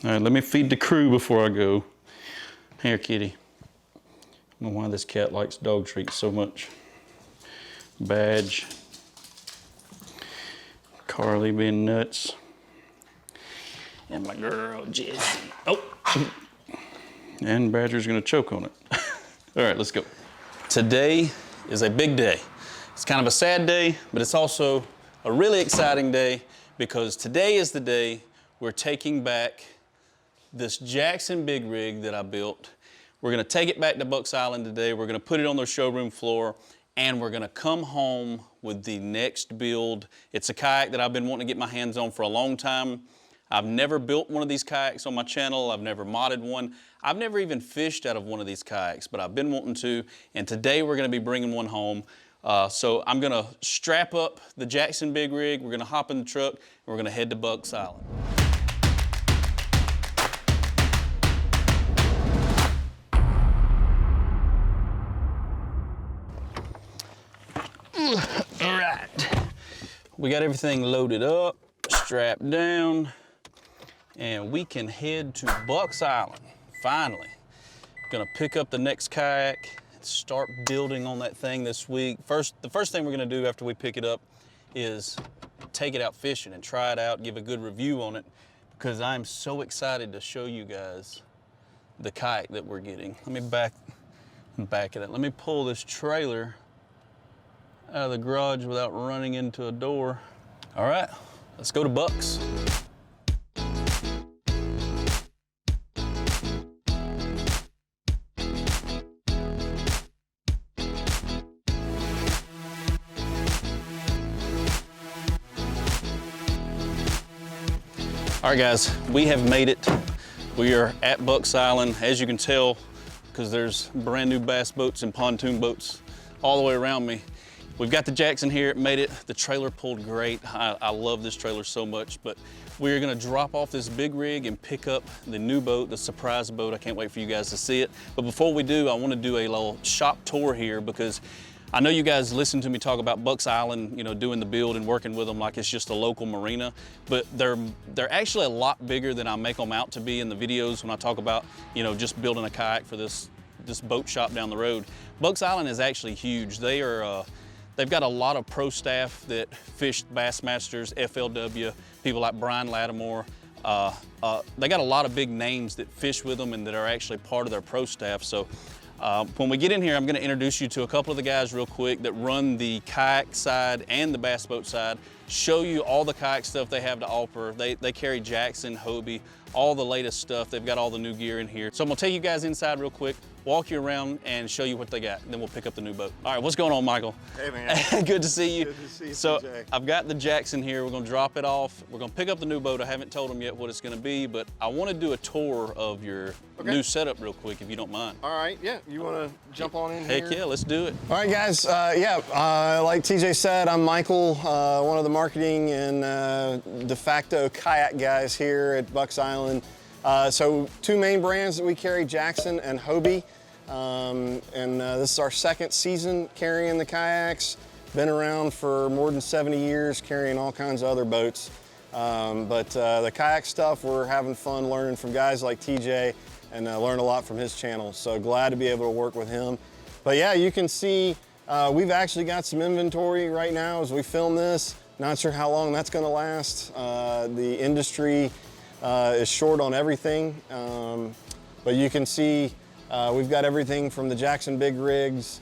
All right, let me feed the crew before I go. Here, kitty. I don't know why this cat likes dog treats so much. Badge. Carly being nuts. And my girl, Jessie. Oh! And Badger's gonna choke on it. All right, let's go. Today is a big day. It's kind of a sad day, but it's also a really exciting day because today is the day we're taking back this Jackson big rig that I built. We're gonna take it back to Bucks Island today. We're gonna put it on their showroom floor and we're gonna come home with the next build. It's a kayak that I've been wanting to get my hands on for a long time. I've never built one of these kayaks on my channel. I've never modded one. I've never even fished out of one of these kayaks, but I've been wanting to, and today we're gonna be bringing one home. So I'm gonna strap up the Jackson big rig, we're gonna hop in the truck, and we're gonna head to Bucks Island. All right, we got everything loaded up, strapped down, and we can head to Bucks Island, finally. Gonna pick up the next kayak, start building on that thing this week. The first thing we're gonna do after we pick it up is take it out fishing and try it out, give a good review on it, because I'm so excited to show you guys the kayak that we're getting. Let me back it up. Let me pull this trailer out of the garage without running into a door. All right, let's go to Bucks. All right, guys, we have made it. We are at Bucks Island. As you can tell, because there's brand new bass boats and pontoon boats all the way around me. We've got the Jackson here, it made it. The trailer pulled great. I love this trailer so much, but we're gonna drop off this big rig and pick up the new boat, the surprise boat. I can't wait for you guys to see it. But before we do, I wanna do a little shop tour here because I know you guys listen to me talk about Bucks Island, you know, doing the build and working with them like it's just a local marina, but they're actually a lot bigger than I make them out to be in the videos when I talk about, you know, just building a kayak for this boat shop down the road. Bucks Island is actually huge. They've got a lot of pro staff that fish Bassmasters, FLW, people like Brian Lattimore. They got a lot of big names that fish with them and that are actually part of their pro staff. So when we get in here, I'm gonna introduce you to a couple of the guys real quick that run the kayak side and the bass boat side, show you all the kayak stuff they have to offer. They carry Jackson, Hobie, all the latest stuff. They've got all the new gear in here. So I'm gonna take you guys inside real quick, walk you around and show you what they got. Then we'll pick up the new boat. All right, what's going on, Michael? Hey, man. Good to see you. Good to see you, So CJ. I've got the Jackson here. We're gonna drop it off. We're gonna pick up the new boat. I haven't told them yet what it's gonna be, but I wanna do a tour of your new setup real quick, if you don't mind. All right, yeah. You want to jump on in here? Heck yeah, let's do it. All right, guys. Like TJ said, I'm Michael, one of the marketing and de facto kayak guys here at Bucks Island. So two main brands that we carry, Jackson and Hobie. This is our second season carrying the kayaks. Been around for more than 70 years carrying all kinds of other boats. The kayak stuff, we're having fun learning from guys like TJ and learn a lot from his channel. So glad to be able to work with him. But yeah, you can see we've actually got some inventory right now as we film this. Not sure how long that's gonna last. The industry is short on everything. But you can see we've got everything from the Jackson big rigs.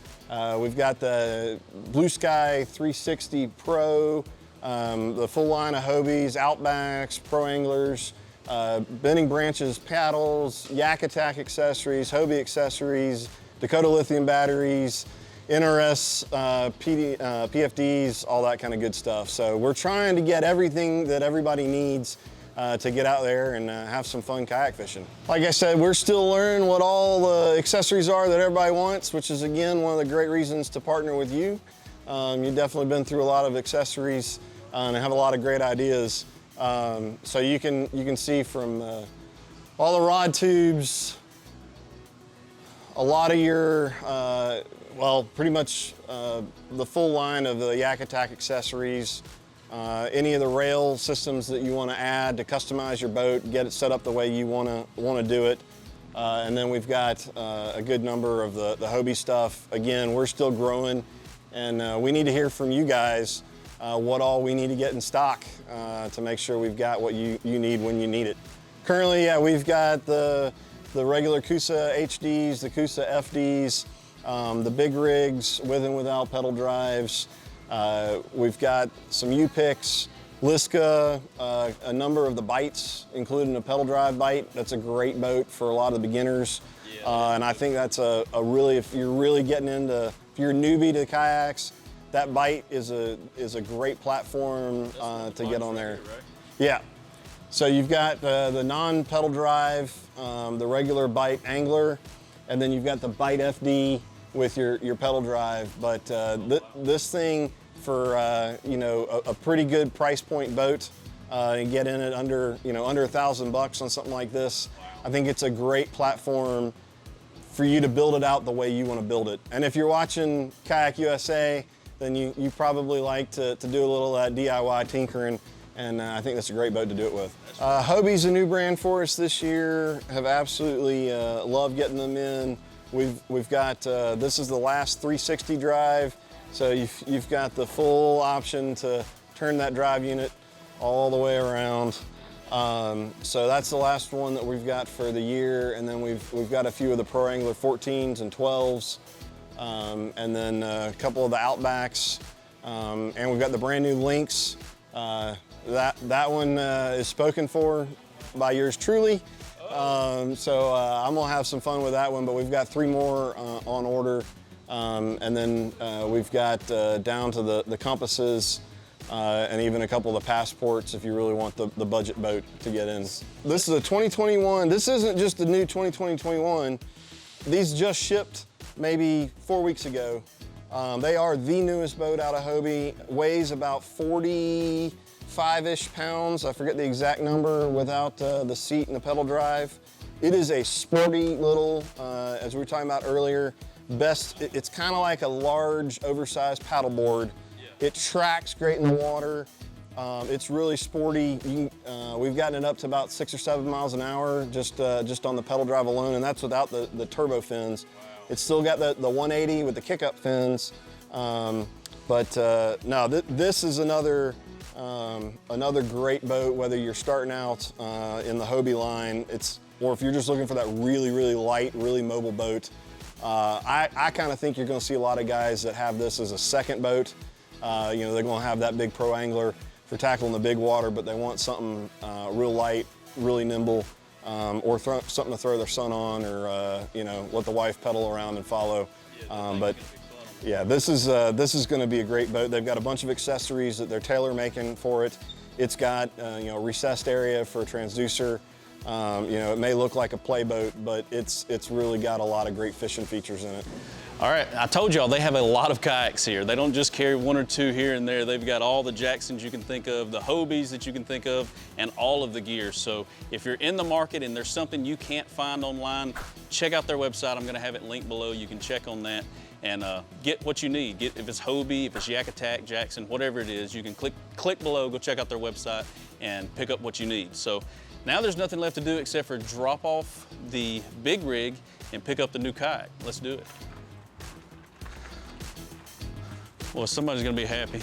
We've got the Blue Sky 360 Pro, the full line of Hobies, Outbacks, Pro Anglers, Bending Branches paddles, Yak Attack accessories, Hobie accessories, Dakota lithium batteries, NRS, PFDs, all that kind of good stuff. So we're trying to get everything that everybody needs to get out there and have some fun kayak fishing. Like I said, we're still learning what all the accessories are that everybody wants, which is again one of the great reasons to partner with you. You've definitely been through a lot of accessories and have a lot of great ideas. So you can see from all the rod tubes, a lot of your, well, pretty much the full line of the Yak Attack accessories, any of the rail systems that you want to add to customize your boat, get it set up the way you want to do it. And then we've got a good number of the Hobie stuff. Again, we're still growing, and we need to hear from you guys what all we need to get in stock to make sure we've got what you need when you need it. Currently, yeah, we've got the regular Coosa HDs, the Coosa FDs, the big rigs with and without pedal drives. We've got some U-Picks, Liska, a number of the bites, including a pedal drive bite. That's a great boat for a lot of the beginners. Yeah. And I think that's a really, if you're really getting into, if you're a newbie to kayaks, that bite is a great platform to get on there. Right? Yeah. So you've got the non-pedal drive, the regular bite angler, and then you've got the bite FD with your pedal drive. But this thing, for you know, a pretty good price point boat, and get in it under under $1,000 on something like this. I think it's a great platform for you to build it out the way you want to build it. And if you're watching Kayak USA, then you probably like to do a little DIY tinkering, and I think that's a great boat to do it with. Hobie's a new brand for us this year. Have absolutely loved getting them in. We've got this is the last 360 drive. So you've got the full option to turn that drive unit all the way around. So that's the last one that we've got for the year, and then we've got a few of the Pro Angler 14s and 12s, and then a couple of the Outbacks, and we've got the brand new Lynx. That one is spoken for by yours truly. So I'm gonna have some fun with that one, but we've got 3 more on order. And then we've got down to the compasses and even a couple of the passports if you really want the budget boat to get in. This is a 2021. This isn't just the new 2020-21. These just shipped maybe 4 weeks ago. They are the newest boat out of Hobie. Weighs about 45-ish pounds. I forget the exact number without the seat and the pedal drive. It is a sporty little, as we were talking about earlier, it's kind of like a large, oversized paddleboard. Yeah. It tracks great in the water. It's really sporty. We've gotten it up to about 6 or 7 miles an hour just on the pedal drive alone, and that's without the turbo fins. Wow. It's still got the 180 with the kick-up fins. No, this is another great boat, whether you're starting out in the Hobie line, or if you're just looking for that really, really light, really mobile boat. I kind of think you're going to see a lot of guys that have this as a second boat. They're going to have that big Pro Angler for tackling the big water, but they want something real light, really nimble, or something to throw their son on, or let the wife pedal around and follow. But yeah, this is going to be a great boat. They've got a bunch of accessories that they're tailor making for it. It's got a recessed area for a transducer. It may look like a play boat, but it's really got a lot of great fishing features in it. All right, I told y'all they have a lot of kayaks here. They don't just carry 1 or 2 here and there. They've got all the Jacksons you can think of, the Hobies that you can think of, and all of the gear. So if you're in the market and there's something you can't find online, check out their website. I'm gonna have it linked below. You can check on that and get what you need. If it's Hobie, if it's Yak Attack, Jackson, whatever it is, you can click below, go check out their website and pick up what you need. So now there's nothing left to do except for drop off the big rig and pick up the new kayak. Let's do it. Well, somebody's gonna be happy.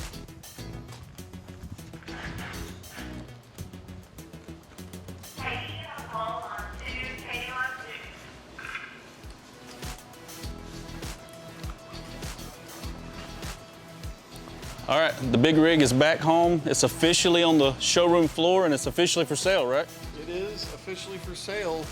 All right, the big rig is back home. It's officially on the showroom floor and it's officially for sale, right? It is officially for sale.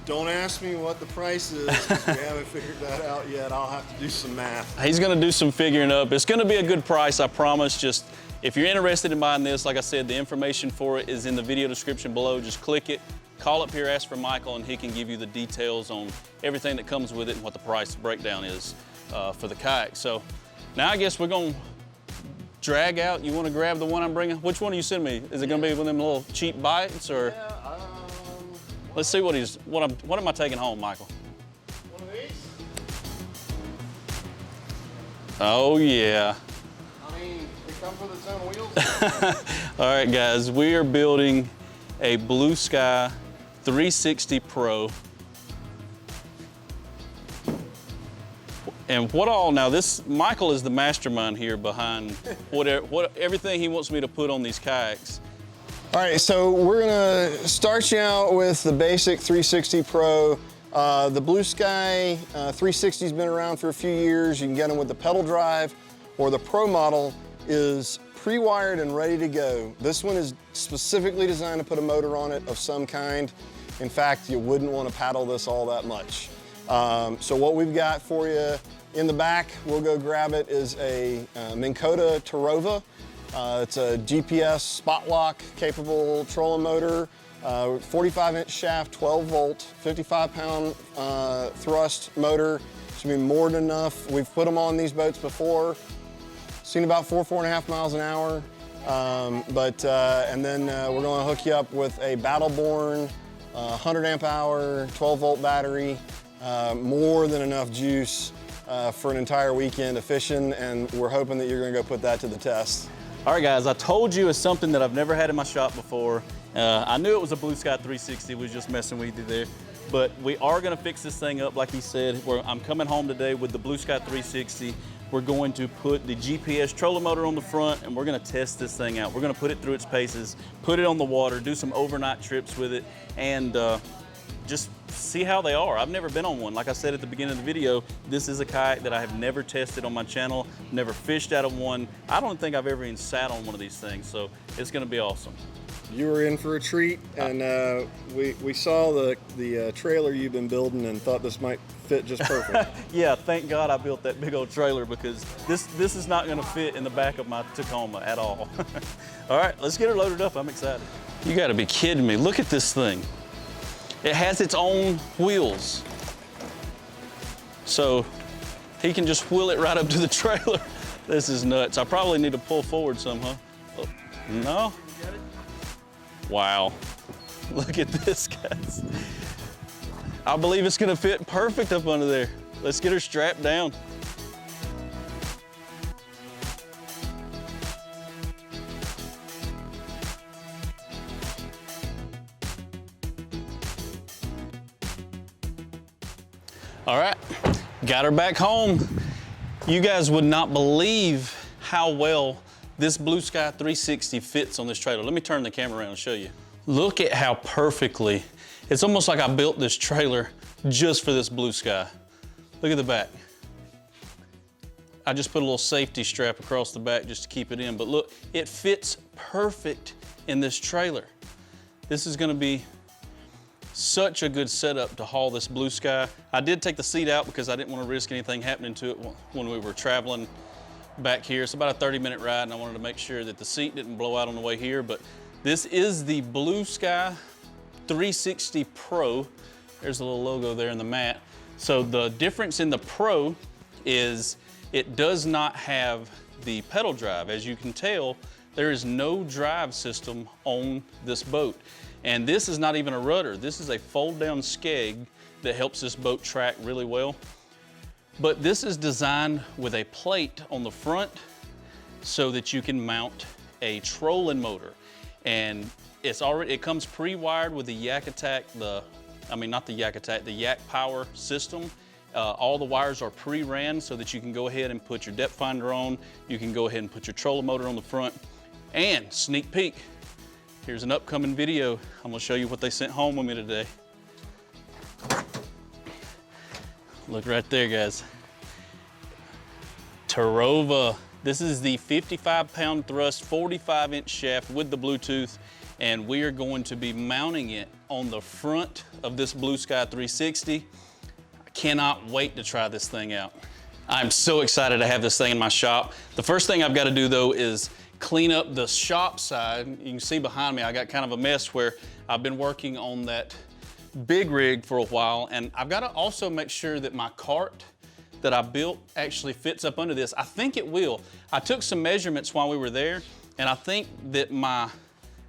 Don't ask me what the price is, because we haven't figured that out yet. I'll have to do some math. He's gonna do some figuring up. It's gonna be a good price, I promise. Just, if you're interested in buying this, like I said, the information for it is in the video description below. Just click it, call up here, ask for Michael, and he can give you the details on everything that comes with it and what the price breakdown is for the kayak. So now I guess we're gonna drag out. You wanna grab the one I'm bringing? Which one are you sending me? Is it gonna be one of them little cheap bites, or? Yeah, let's see what am I taking home, Michael? One of these? Oh yeah. I mean, the comes with its own wheels. All right, guys, we are building a Blue Sky 360 Pro. And now this, Michael is the mastermind here behind everything he wants me to put on these kayaks. All right, so we're gonna start you out with the basic 360 Pro. The Blue Sky 360's been around for a few years. You can get them with the pedal drive, or the Pro model is pre-wired and ready to go. This one is specifically designed to put a motor on it of some kind. In fact, you wouldn't want to paddle this all that much. So what we've got for you in the back, we'll go grab it, is a Minn Kota Tarova. It's a GPS spot lock capable trolling motor, 45-inch shaft, 12 volt, 55-pound thrust motor. Should be more than enough. We've put them on these boats before. Seen about 4.5 miles an hour. And then we're going to hook you up with a Battleborn 100 amp hour, 12 volt battery. More than enough juice for an entire weekend of fishing, and we're hoping that you're going to go put that to the test. All right, guys, I told you it's something that I've never had in my shop before. I knew it was a Blue Sky 360, we was just messing with you there. But we are gonna fix this thing up, like he said. I'm coming home today with the Blue Sky 360. We're going to put the GPS trolling motor on the front, and we're gonna test this thing out. We're gonna put it through its paces, put it on the water, do some overnight trips with it, and just see how they are. I've never been on one. Like I said at the beginning of the video, this is a kayak that I have never tested on my channel, never fished out of one. I don't think I've ever even sat on one of these things, so it's gonna be awesome. You were in for a treat, and we saw the trailer you've been building and thought this might fit just perfect. Yeah, thank God I built that big old trailer, because this is not gonna fit in the back of my Tacoma at all. All right, let's get her loaded up. I'm excited. You gotta be kidding me. Look at this thing. It has its own wheels. So he can just wheel it right up to the trailer. This is nuts. I probably need to pull forward some, huh? Oh, no? Wow. Look at this, guys. I believe it's gonna fit perfect up under there. Let's get her strapped down. All right, got her back home. You guys would not believe how well this Blue Sky 360 fits on this trailer. Let me turn the camera around and show you. Look at how perfectly, it's almost like I built this trailer just for this Blue Sky. Look at the back. I just put a little safety strap across the back just to keep it in, but look, it fits perfect in this trailer. This is gonna be such a good setup to haul this Blue Sky. I did take the seat out because I didn't want to risk anything happening to it when we were traveling back here. It's about a 30-minute ride, and I wanted to make sure that the seat didn't blow out on the way here. But this is the Blue Sky 360 Pro. There's a little logo there in the mat. So the difference in the Pro is it does not have the pedal drive. As you can tell, there is no drive system on this boat. And this is not even a rudder. This is a fold-down skeg that helps this boat track really well. But this is designed with a plate on the front so that you can mount a trolling motor. And it comes pre-wired with the Yak-Attack, the Yak Power system. All the wires are pre-ran so that you can go ahead and put your depth finder on. You can go ahead and put your trolling motor on the front. And sneak peek, here's an upcoming video. I'm gonna show you what they sent home with me today. Look right there, guys. Tarova. This is the 55-pound thrust, 45-inch shaft with the Bluetooth, and we are going to be mounting it on the front of this Blue Sky 360. I cannot wait to try this thing out. I'm so excited to have this thing in my shop. The first thing I've got to do, though, is clean up the shop side. You can see behind me, I got kind of a mess where I've been working on that big rig for a while, and I've got to also make sure that my cart that I built actually fits up under this. I think it will. I took some measurements while we were there, and I think that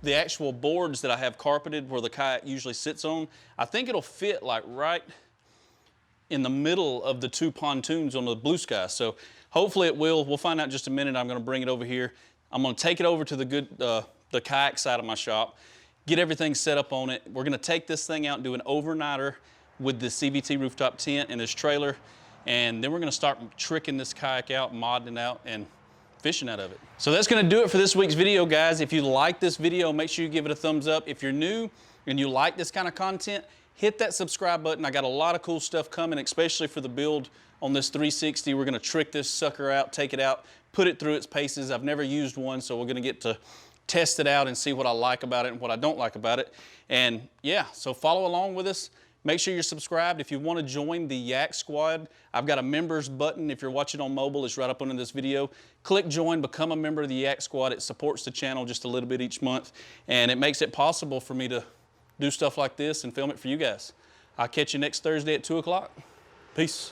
the actual boards that I have carpeted where the kayak usually sits on, I think it'll fit like right in the middle of the two pontoons on the Blue Sky. So hopefully it will. We'll find out in just a minute. I'm gonna bring it over here. I'm gonna take it over to the kayak side of my shop, get everything set up on it. We're gonna take this thing out and do an overnighter with the CVT rooftop tent and this trailer, and then we're gonna start tricking this kayak out, modding it out, and fishing out of it. So that's gonna do it for this week's video, guys. If you like this video, make sure you give it a thumbs up. If you're new and you like this kind of content, hit that subscribe button. I got a lot of cool stuff coming, especially for the build on this 360. We're gonna trick this sucker out, take it out, put it through its paces. I've never used one, so we're gonna get to test it out and see what I like about it and what I don't like about it. And yeah, so follow along with us. Make sure you're subscribed. If you want to join the Yak-Squad, I've got a members button. If you're watching on mobile, it's right up under this video. Click join, become a member of the Yak-Squad. It supports the channel just a little bit each month, and it makes it possible for me to do stuff like this and film it for you guys. I'll catch you next Thursday at 2 o'clock. Peace.